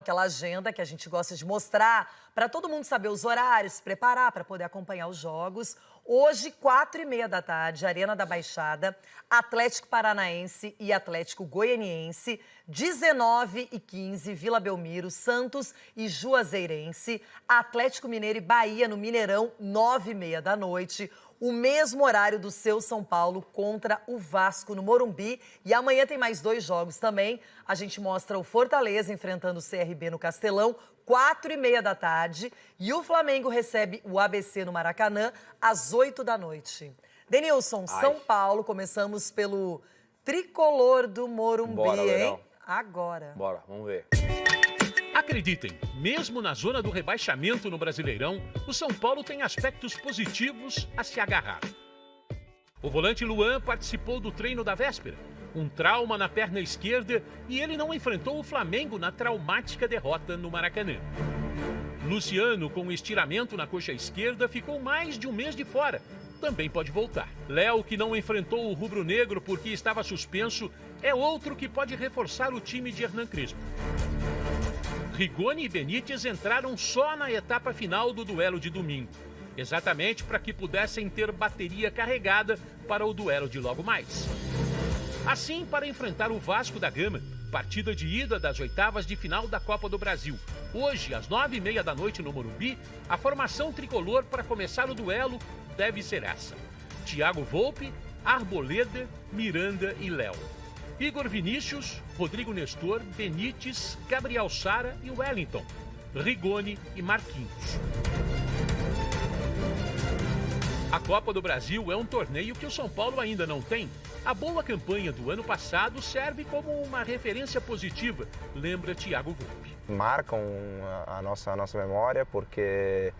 aquela agenda que a gente gosta de mostrar para todo mundo saber os horários, se preparar para poder acompanhar os jogos. Hoje, 4h30 da tarde, Arena da Baixada, Atlético Paranaense e Atlético Goianiense, 19h15, Vila Belmiro, Santos e Juazeirense, Atlético Mineiro e Bahia no Mineirão, 9h30 da noite. O mesmo horário do seu São Paulo contra o Vasco no Morumbi. E amanhã tem mais 2 jogos também. A gente mostra o Fortaleza enfrentando o CRB no Castelão, 4h30 da tarde. E o Flamengo recebe o ABC no Maracanã, às 8 da noite. Denilson, São Paulo, começamos pelo tricolor do Morumbi, Bora, hein? Leirão. Agora. Bora, vamos ver. Acreditem, mesmo na zona do rebaixamento no Brasileirão, o São Paulo tem aspectos positivos a se agarrar. O volante Luan participou do treino da véspera, um trauma na perna esquerda, e ele não enfrentou o Flamengo na traumática derrota no Maracanã. Luciano, com estiramento na coxa esquerda, ficou mais de um mês de fora. Também pode voltar. Léo, que não enfrentou o rubro-negro porque estava suspenso, é outro que pode reforçar o time de Hernan Crespo. Rigoni e Benítez entraram só na etapa final do duelo de domingo, exatamente para que pudessem ter bateria carregada para o duelo de logo mais. Assim, para enfrentar o Vasco da Gama, partida de ida das oitavas de final da Copa do Brasil. Hoje, às 9h30 da noite no Morumbi, a formação tricolor para começar o duelo deve ser essa: Thiago Volpi, Arboleda, Miranda e Léo. Igor Vinícius, Rodrigo Nestor, Benítez, Gabriel Sara e Wellington, Rigoni e Marquinhos. A Copa do Brasil é um torneio que o São Paulo ainda não tem. A boa campanha do ano passado serve como uma referência positiva, lembra Thiago Volpi. Marcam a nossa memória, porque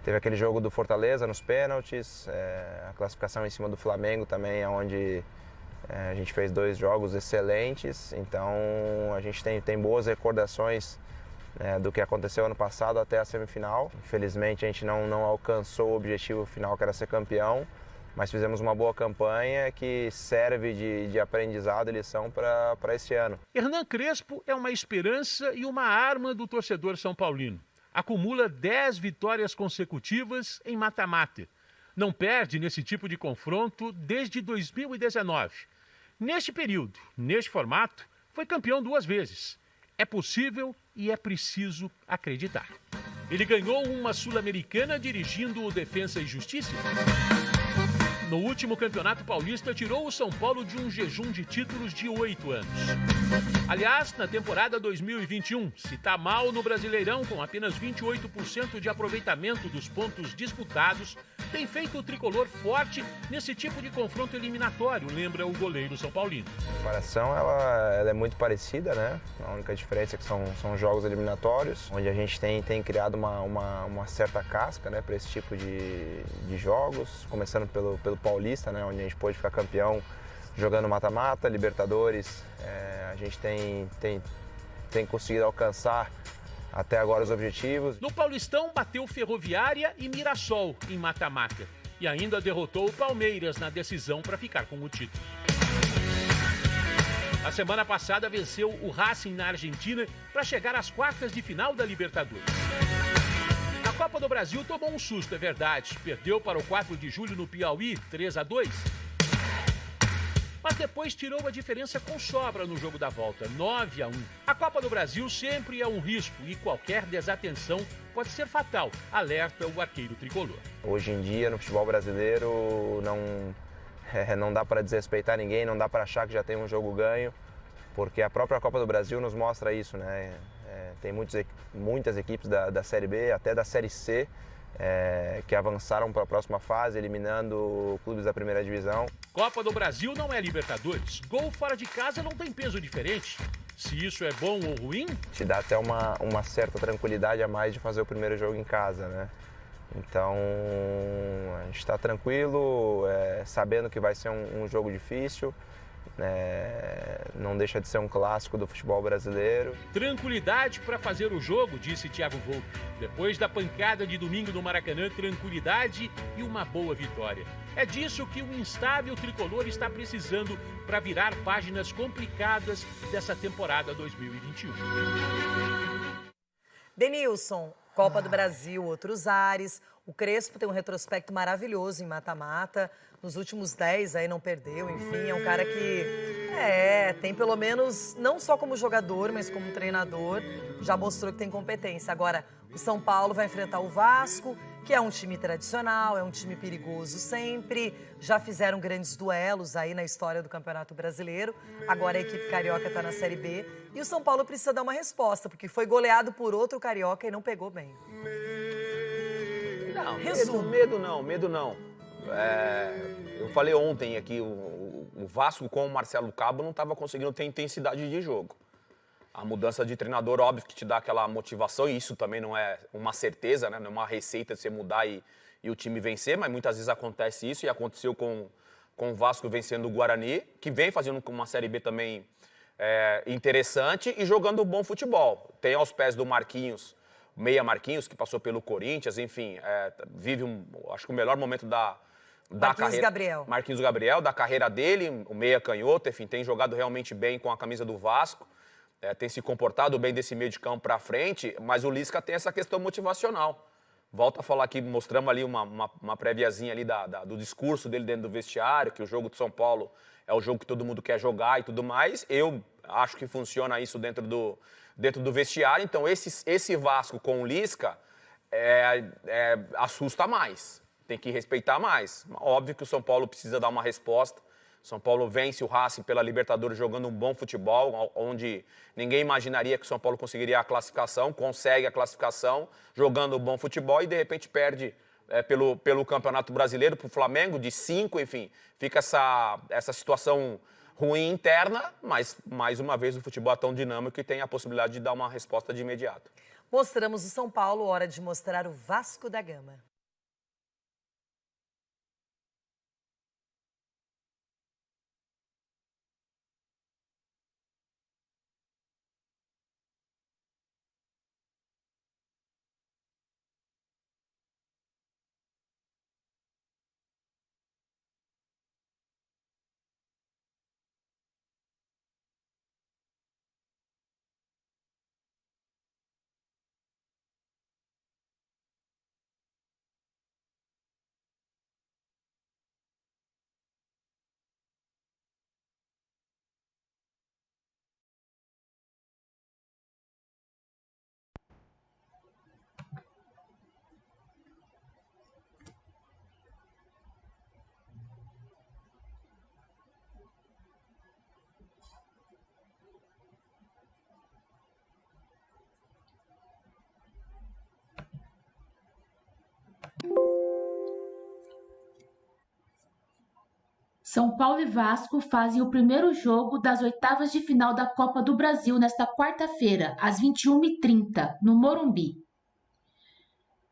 teve aquele jogo do Fortaleza nos pênaltis, a classificação em cima do Flamengo também, onde a gente fez 2 jogos excelentes. Então a gente tem boas recordações do que aconteceu ano passado até a semifinal. Infelizmente a gente não alcançou o objetivo final, que era ser campeão, mas fizemos uma boa campanha que serve de aprendizado e lição para esse ano. Hernan Crespo é uma esperança e uma arma do torcedor são paulino. Acumula 10 vitórias consecutivas em mata-mata. Não perde nesse tipo de confronto desde 2019. Neste período, neste formato, foi campeão 2 vezes. É possível e é preciso acreditar. Ele ganhou uma Sul-Americana dirigindo o Defensa e Justiça. No último Campeonato Paulista, tirou o São Paulo de um jejum de títulos de 8 anos. Aliás, na temporada 2021, se está mal no Brasileirão, com apenas 28% de aproveitamento dos pontos disputados, tem feito o tricolor forte nesse tipo de confronto eliminatório, lembra o goleiro são paulino. A comparação ela é muito parecida, né? A única diferença é que são jogos eliminatórios, onde a gente tem criado uma certa casca, né, para esse tipo de jogos, começando pelo Paulista, né, onde a gente pôde ficar campeão jogando mata-mata, Libertadores. A gente tem conseguido alcançar até agora os objetivos. No Paulistão, bateu Ferroviária e Mirassol em mata-mata. E ainda derrotou o Palmeiras na decisão para ficar com o título. Na semana passada, venceu o Racing na Argentina para chegar às quartas de final da Libertadores. A Copa do Brasil tomou um susto, é verdade. Perdeu para o 4 de julho no Piauí, 3-2. Mas depois tirou a diferença com sobra no jogo da volta, 9-1. A Copa do Brasil sempre é um risco e qualquer desatenção pode ser fatal, alerta o arqueiro tricolor. Hoje em dia, no futebol brasileiro, não dá para desrespeitar ninguém, não dá para achar que já tem um jogo ganho, porque a própria Copa do Brasil nos mostra isso, né? Tem muitas equipes da Série B, até da Série C, que avançaram para a próxima fase, eliminando clubes da primeira divisão. Copa do Brasil não é Libertadores. Gol fora de casa não tem peso diferente. Se isso é bom ou ruim... Te dá até uma certa tranquilidade a mais de fazer o primeiro jogo em casa, né? Então, a gente está tranquilo, sabendo que vai ser um jogo difícil. Não deixa de ser um clássico do futebol brasileiro. Tranquilidade para fazer o jogo, disse Thiago Volpi. Depois da pancada de domingo no Maracanã, tranquilidade e uma boa vitória. É disso que o instável tricolor está precisando para virar páginas complicadas dessa temporada 2021. Denilson, Copa do Brasil, outros ares. O Crespo tem um retrospecto maravilhoso em mata-mata. Nos últimos 10 aí não perdeu, enfim, é um cara que tem pelo menos, não só como jogador, mas como treinador, já mostrou que tem competência. Agora, o São Paulo vai enfrentar o Vasco, que é um time tradicional, é um time perigoso sempre. Já fizeram grandes duelos aí na história do Campeonato Brasileiro. Agora a equipe carioca está na Série B. E o São Paulo precisa dar uma resposta, porque foi goleado por outro carioca e não pegou bem. Não, medo não. Eu falei ontem aqui, o Vasco com o Marcelo Cabo não estava conseguindo ter intensidade de jogo. A mudança de treinador, óbvio que te dá aquela motivação, e isso também não é uma certeza, né? Não é uma receita de você mudar e o time vencer, mas muitas vezes acontece isso, e aconteceu com o Vasco vencendo o Guarani, que vem fazendo uma Série B também interessante e jogando bom futebol. Tem aos pés do Marquinhos, meia Marquinhos, que passou pelo Corinthians, enfim, vive acho que o melhor momento da carreira. Marquinhos Gabriel, da carreira dele, o meia canhoto, enfim, tem jogado realmente bem com a camisa do Vasco. Tem se comportado bem desse meio de campo para frente, mas o Lisca tem essa questão motivacional. Volto a falar aqui, mostramos ali uma préviazinha ali do discurso dele dentro do vestiário, que o jogo de São Paulo é o jogo que todo mundo quer jogar e tudo mais. Eu acho que funciona isso dentro do vestiário. Então, esse Vasco com o Lisca assusta mais, tem que respeitar mais. Óbvio que o São Paulo precisa dar uma resposta. São Paulo vence o Racing pela Libertadores jogando um bom futebol, onde ninguém imaginaria que o São Paulo conseguiria a classificação, consegue a classificação, jogando um bom futebol e de repente perde pelo Campeonato Brasileiro para o Flamengo, de 5, enfim. Fica essa situação ruim interna, mas mais uma vez o futebol é tão dinâmico e tem a possibilidade de dar uma resposta de imediato. Mostramos o São Paulo, hora de mostrar o Vasco da Gama. São Paulo e Vasco fazem o primeiro jogo das oitavas de final da Copa do Brasil nesta quarta-feira, às 21h30, no Morumbi.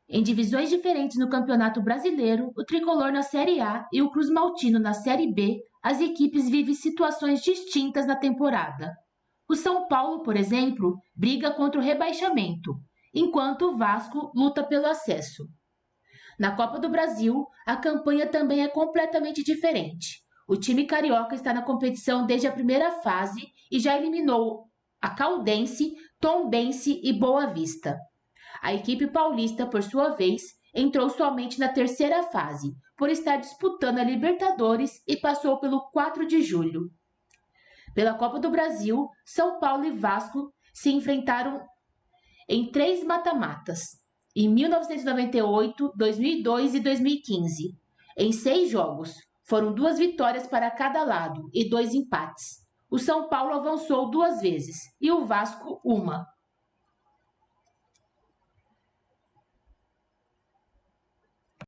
Em divisões diferentes no Campeonato Brasileiro, o Tricolor na Série A e o Cruz Maltino na Série B, as equipes vivem situações distintas na temporada. O São Paulo, por exemplo, briga contra o rebaixamento, enquanto o Vasco luta pelo acesso. Na Copa do Brasil, a campanha também é completamente diferente. O time carioca está na competição desde a primeira fase e já eliminou a Caldense, Tombense e Boa Vista. A equipe paulista, por sua vez, entrou somente na terceira fase, por estar disputando a Libertadores e passou pelo 4 de julho. Pela Copa do Brasil, São Paulo e Vasco se enfrentaram em 3 mata-matas, em 1998, 2002 e 2015. Em 6 jogos, foram 2 vitórias para cada lado e 2 empates. O São Paulo avançou 2 vezes e o Vasco 1.